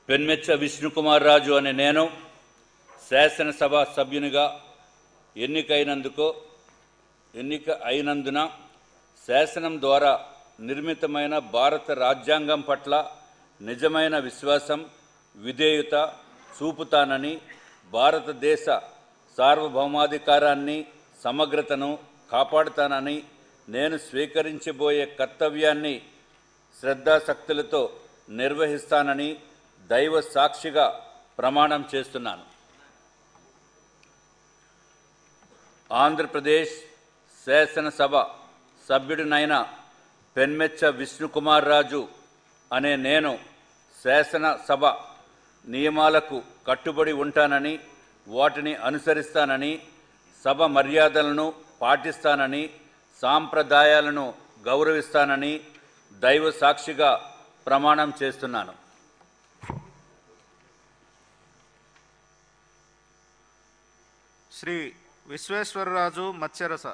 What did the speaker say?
పెన్మెచ్చ విష్ణుకుమార్ రాజు అనే నేను శాసనసభ సభ్యునిగా ఎన్నిక అయినందున శాసనం ద్వారా నిర్మితమైన భారత రాజ్యాంగం పట్ల నిజమైన విశ్వాసం, విధేయత చూపుతానని, భారతదేశ సార్వభౌమాధికారాన్ని, సమగ్రతను కాపాడుతానని, నేను స్వీకరించబోయే కర్తవ్యాన్ని శ్రద్ధాశక్తులతో నిర్వహిస్తానని దైవ సాక్షిగా ప్రమాణం చేస్తున్నాను. ఆంధ్రప్రదేశ్ శాసనసభ సభ్యుడినైన పెన్మెచ్చ విష్ణుకుమార్ రాజు అనే నేను శాసనసభ నియమాలకు కట్టుబడి ఉంటానని, వాటిని అనుసరిస్తానని, సభ మర్యాదలను పాటిస్తానని, సాంప్రదాయాలను గౌరవిస్తానని దైవ సాక్షిగా ప్రమాణం చేస్తున్నాను. శ్రీ విశ్వేశ్వరరాజు మత్స్యరస.